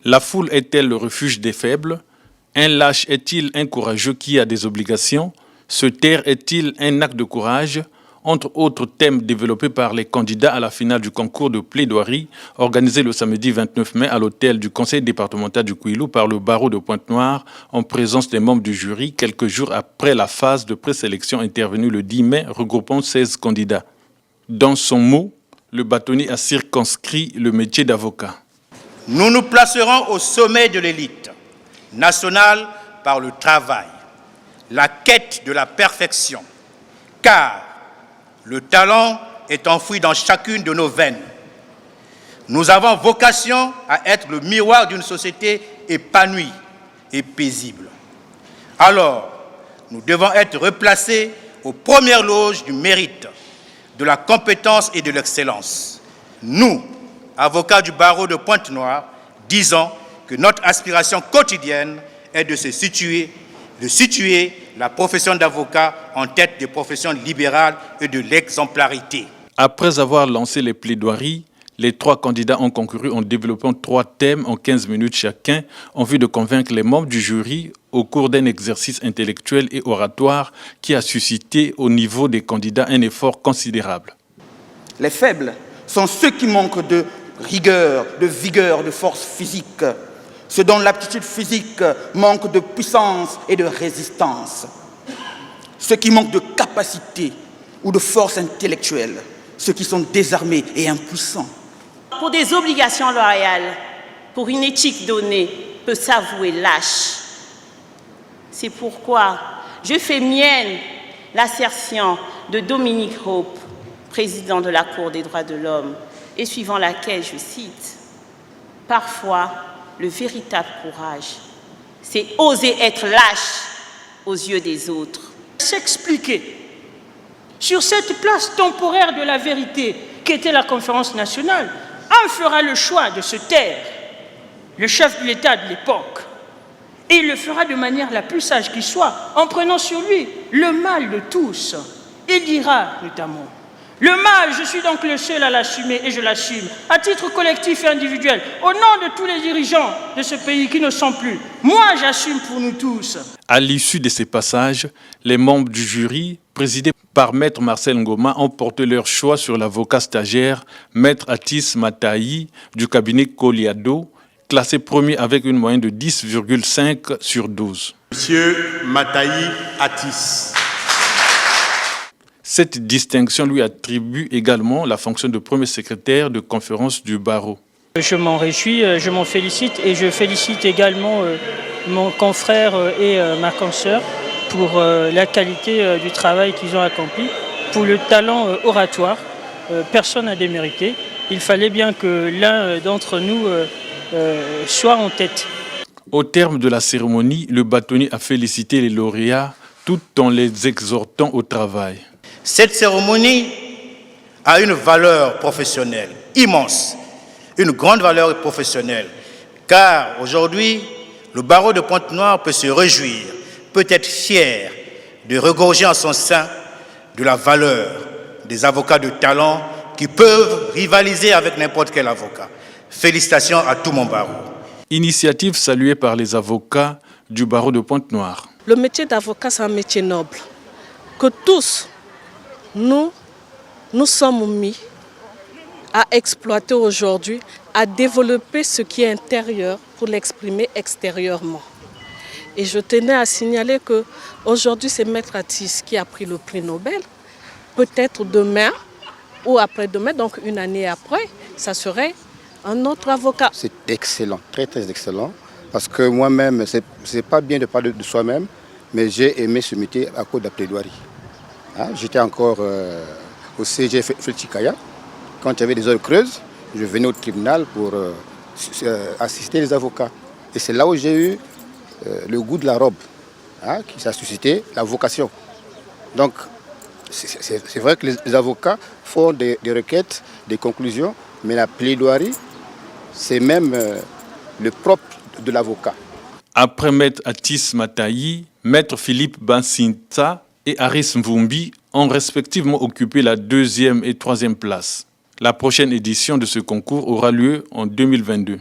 La foule est-elle le refuge des faibles? Un lâche est-il un courageux qui a des obligations? Se taire est-il un acte de courage? Entre autres thèmes développés par les candidats à la finale du concours de plaidoirie organisé le samedi 29 mai à l'hôtel du conseil départemental du Kouilou par le barreau de Pointe-Noire en présence des membres du jury quelques jours après la phase de présélection intervenue le 10 mai regroupant 16 candidats. Dans son mot, le bâtonnier a circonscrit le métier d'avocat. Nous nous placerons au sommet de l'élite nationale par le travail, la quête de la perfection, car le talent est enfoui dans chacune de nos veines. Nous avons vocation à être le miroir d'une société épanouie et paisible. Alors, nous devons être replacés aux premières loges du mérite, de la compétence et de l'excellence. Nous, avocats du barreau de Pointe-Noire, disons que notre aspiration quotidienne est de situer la profession d'avocat en tête des professions libérales et de l'exemplarité. Après avoir lancé les plaidoiries, les 3 candidats ont concouru en développant 3 thèmes en 15 minutes chacun en vue de convaincre les membres du jury au cours d'un exercice intellectuel et oratoire qui a suscité au niveau des candidats un effort considérable. Les faibles sont ceux qui manquent de rigueur, de vigueur, de force physique, ceux dont l'aptitude physique manque de puissance et de résistance, ceux qui manquent de capacité ou de force intellectuelle, ceux qui sont désarmés et impuissants. Pour des obligations loyales, pour une éthique donnée, peut s'avouer lâche. C'est pourquoi je fais mienne l'assertion de Dominique Hope, président de la Cour des droits de l'homme, et suivant laquelle je cite « Parfois, le véritable courage, c'est oser être lâche aux yeux des autres. » S'expliquer sur cette place temporaire de la vérité qu'était la conférence nationale, un fera le choix de se taire, le chef de l'État de l'époque, et il le fera de manière la plus sage qui soit, en prenant sur lui le mal de tous. Il dira notamment: le mal, je suis donc le seul à l'assumer et je l'assume, à titre collectif et individuel, au nom de tous les dirigeants de ce pays qui ne sont plus. Moi, j'assume pour nous tous. À l'issue de ces passages, les membres du jury, présidés par Maître Marcel Ngoma, ont porté leur choix sur l'avocat stagiaire Maître Atis Matayi du cabinet Koliado, classé premier avec une moyenne de 10,5 sur 12. Monsieur Matayi Atis. Cette distinction lui attribue également la fonction de premier secrétaire de conférence du barreau. Je m'en réjouis, je m'en félicite et je félicite également mon confrère et ma consoeur pour la qualité du travail qu'ils ont accompli, pour le talent oratoire. Personne n'a démérité. Il fallait bien que l'un d'entre nous soit en tête. Au terme de la cérémonie, le bâtonnier a félicité les lauréats tout en les exhortant au travail. Cette cérémonie a une valeur professionnelle immense, une grande valeur professionnelle, car aujourd'hui, le barreau de Pointe-Noire peut se réjouir, peut être fier de regorger en son sein de la valeur des avocats de talent qui peuvent rivaliser avec n'importe quel avocat. Félicitations à tout mon barreau. Initiative saluée par les avocats du barreau de Pointe-Noire. Le métier d'avocat, c'est un métier noble, que tous, nous sommes mis à exploiter aujourd'hui, à développer ce qui est intérieur pour l'exprimer extérieurement. Et je tenais à signaler qu'aujourd'hui, c'est Maître Atis qui a pris le prix Nobel. Peut-être demain ou après-demain, donc une année après, ça serait un autre avocat. C'est excellent, très très excellent, parce que moi-même, c'est pas bien de parler de soi-même, mais j'ai aimé ce métier à cause de la plaidoirie. J'étais encore au CG Felchikaya. Quand il y avait des heures creuses, je venais au tribunal pour assister les avocats. Et c'est là où j'ai eu le goût de la robe, qui a suscité la vocation. Donc, c'est vrai que les avocats font des requêtes, des conclusions, mais la plaidoirie, c'est même le propre de l'avocat. Après Maître Atis Matayi, Maître Philippe Bansinta et Aris Mvumbi ont respectivement occupé la 2e et 3e place. La prochaine édition de ce concours aura lieu en 2022.